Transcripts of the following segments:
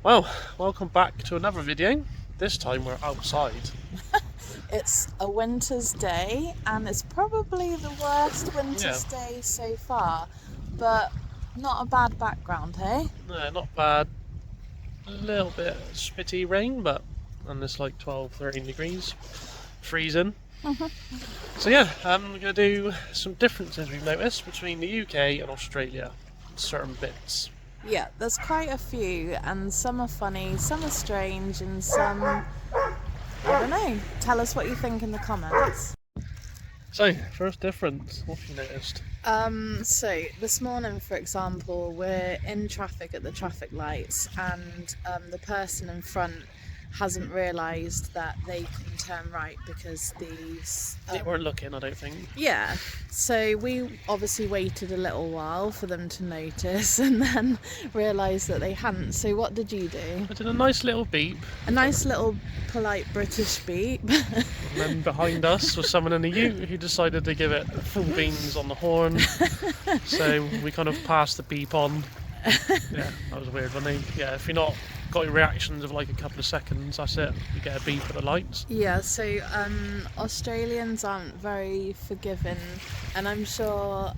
Well, welcome back to another video. This time we're outside. It's a winter's day, and it's probably the worst Yeah, winter's day so far, but not a bad background, hey? no, not bad. A little bit spitty rain, but and it's like 12, 13 degrees, freezing. So yeah, we're going to do some differences we've noticed between the UK and Australia. Certain bits. Yeah, there's quite a few, and some are funny, some are strange, and some, I don't know. Tell us what you think in the comments. So, first difference, what have you noticed? So this morning, for example, we're in traffic at the traffic lights, and the person in front hasn't realised that they can turn right because these. They weren't looking, I don't think. Yeah, so we obviously waited a little while for them to notice and then realised that they hadn't. So what did you do? I did a nice little beep, A nice little polite British beep. and then behind us was someone in the ute who decided to give it full beans on the horn. So we kind of passed the beep on. Yeah, that was a weird one. Yeah, if you're not got your reactions of like a couple of seconds, that's it. You get a beep at the lights. Yeah, so Australians aren't very forgiving, and I'm sure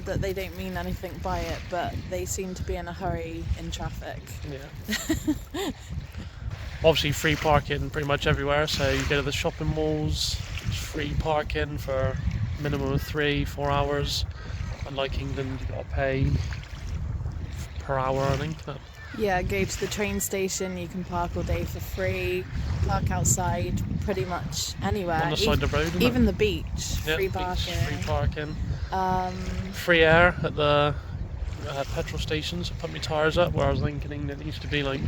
that they don't mean anything by it, but they seem to be in a hurry in traffic. Yeah. Obviously, free parking pretty much everywhere. So you go to the shopping malls, it's free parking for a minimum of 3-4 hours. Unlike England, you've got to pay per hour, I think. Yeah, go to the train station, you can park all day for free, park outside pretty much anywhere. On the side of the road, isn't Even it? the beach, Yeah, free beach, parking. free parking. Um, Free air at the petrol stations to pump your tyres up, whereas I think in England it used to be like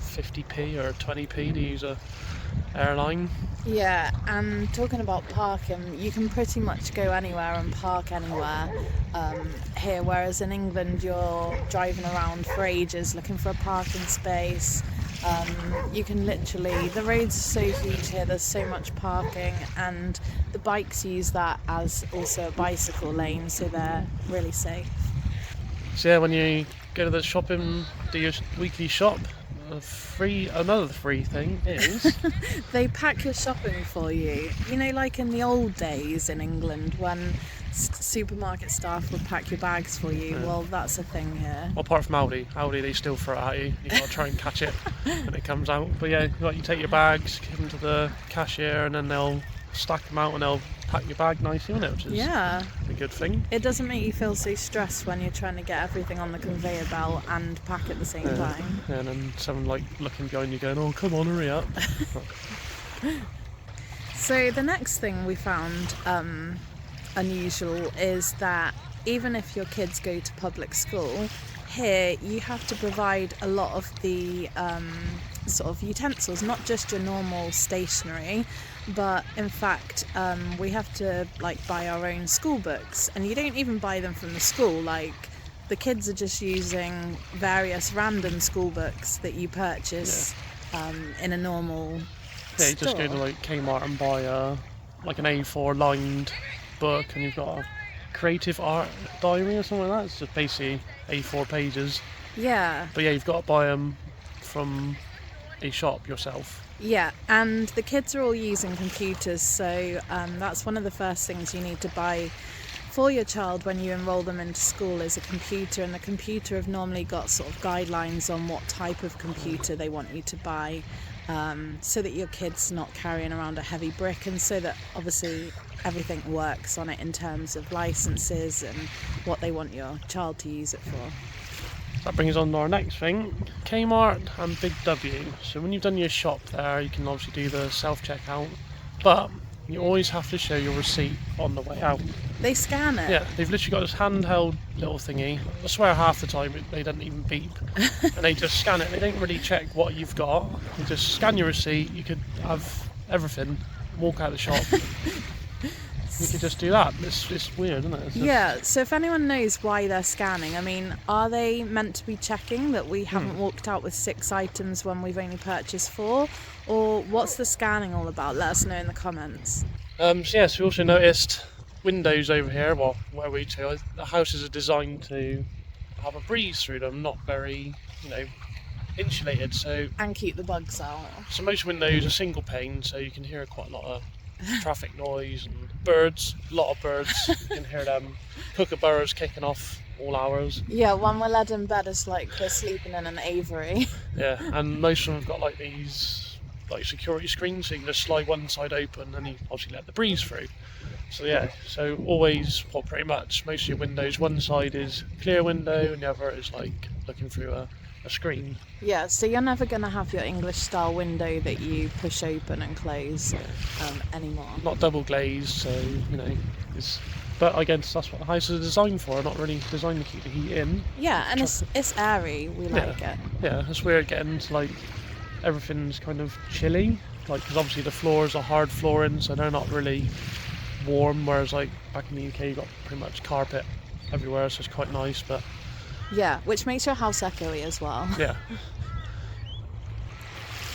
50p or 20p to use a airline. yeah, and talking about parking, you can pretty much go anywhere and park anywhere here, whereas in England you're driving around for ages looking for a parking space. You can literally, the roads are so huge here, there's so much parking, and the bikes use that as also a bicycle lane, so they're really safe. So yeah, when you go to the shopping, do your weekly shop, another free thing is They pack your shopping for you. You know, like in the old days in England when supermarket staff would pack your bags for you. Yeah. Well, that's a thing here. apart from Aldi they still throw it at you. You got to try and catch it when it comes out. But yeah, like you take your bags, give them to the cashier, and then they'll stack them out and they'll pack your bag nicely, won't it? Which is Yeah. a good thing. It doesn't make you feel so stressed when you're trying to get everything on the conveyor belt and pack at the same time. Yeah, and then someone like looking behind you going, "Oh, come on, hurry up!" So the next thing we found unusual is that even if your kids go to public school, here you have to provide a lot of the sort of utensils, not just your normal stationery, but in fact we have to like buy our own school books, and you don't even buy them from the school. Like the kids are just using various random school books that you purchase in a normal Yeah, you just store. go to like Kmart and buy like an A4 lined book, and you've got a creative art diary or something like that. It's just basically A4 pages. Yeah. But yeah, you've got to buy them from a shop yourself. Yeah, and the kids are all using computers, so that's one of the first things you need to buy for your child when you enroll them into school is a computer, and the computer have normally got sort of guidelines on what type of computer they want you to buy, so that your kid's not carrying around a heavy brick, and so that obviously everything works on it in terms of licenses and what they want your child to use it for. That brings us on to our next thing, Kmart and Big W. So when you've done your shop there, you can obviously do the self-checkout, but you always have to show your receipt on the way out. They scan it. Yeah, they've literally got this handheld little thingy. I swear half the time they don't even beep. And they just scan it. They don't really check what you've got. You just scan your receipt. You could have everything, walk out of the shop. You could just do that. It's weird, isn't it? It's just, Yeah, so if anyone knows why they're scanning, I mean, are they meant to be checking that we haven't walked out with 6 items when we've only purchased 4? Or what's the scanning all about? Let us know in the comments. So yes, we also noticed windows over here. Well, where we the houses are designed to have a breeze through them, not very, insulated, so And keep the bugs out. most windows are single pane, so you can hear quite a lot of traffic noise and birds. A lot of birds. You can hear them kookaburras kicking off all hours. Yeah, when we're led in bed, it's like we're sleeping in an aviary. Yeah, and most of them have got like these like security screens, so you can just slide one side open and you obviously let the breeze through. So yeah, so always, well, pretty much most of your windows, one side is clear window and the other is like looking through a screen. Yeah, so you're never going to have your English style window that you push open and close anymore. Not double glazed, so but I guess that's what the houses are designed for. Not really designed to keep the heat in. Yeah, and it's airy. We like it. Yeah, it's weird getting to like everything's kind of chilly, like because obviously the floors are hard flooring, so they're not really warm. Whereas like back in the UK, you got pretty much carpet everywhere, so it's quite nice. But yeah, which makes your house echoey as well. yeah,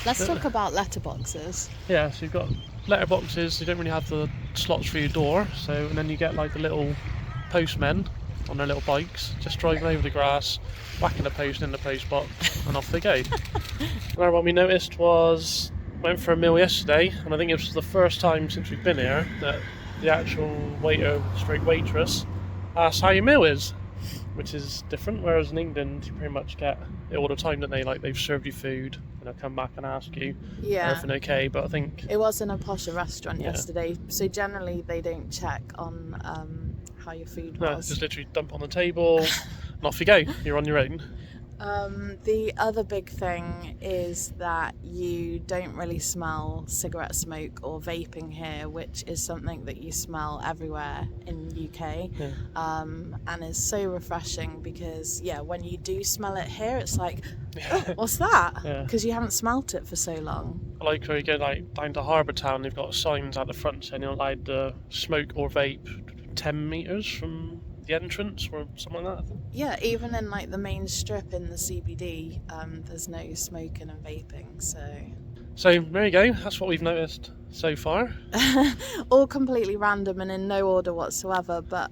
Let's talk about letterboxes. yeah. So you've got letterboxes. You don't really have the slots for your door, and then you get like the little postmen on their little bikes, just driving over the grass, whacking a post in the post box, and off they go. Another one we noticed was went for a meal yesterday, and I think it was the first time since we've been here that the actual waiter, straight waitress, asked how your meal is, which is different. Whereas in England, you pretty much get it all the time, don't they? Like they've served you food, and they'll come back and ask you, Yeah. everything okay? But I think It was in a posher restaurant Yeah. yesterday, so generally they don't check on how your food no, was. just literally dump on the table, and off you go. You're on your own. The other big thing is that you don't really smell cigarette smoke or vaping here, which is something that you smell everywhere in UK. Yeah. And is so refreshing because, yeah, when you do smell it here, it's like, oh, what's that? Yeah. Because you haven't smelt it for so long. Like where you go like down to Harbour Town, they've got signs at the front saying you're allowed to smoke or vape 10 metres from the entrance or something like that. Yeah, even in like the main strip in the CBD, there's no smoking and vaping, So there you go, that's what we've noticed so far. all completely random and in no order whatsoever. But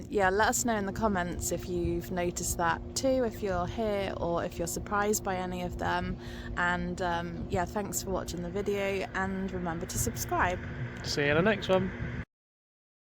yeah, let us know in the comments if you've noticed that too, if you're here or if you're surprised by any of them. And yeah, thanks for watching the video and remember to subscribe. See you in the next one.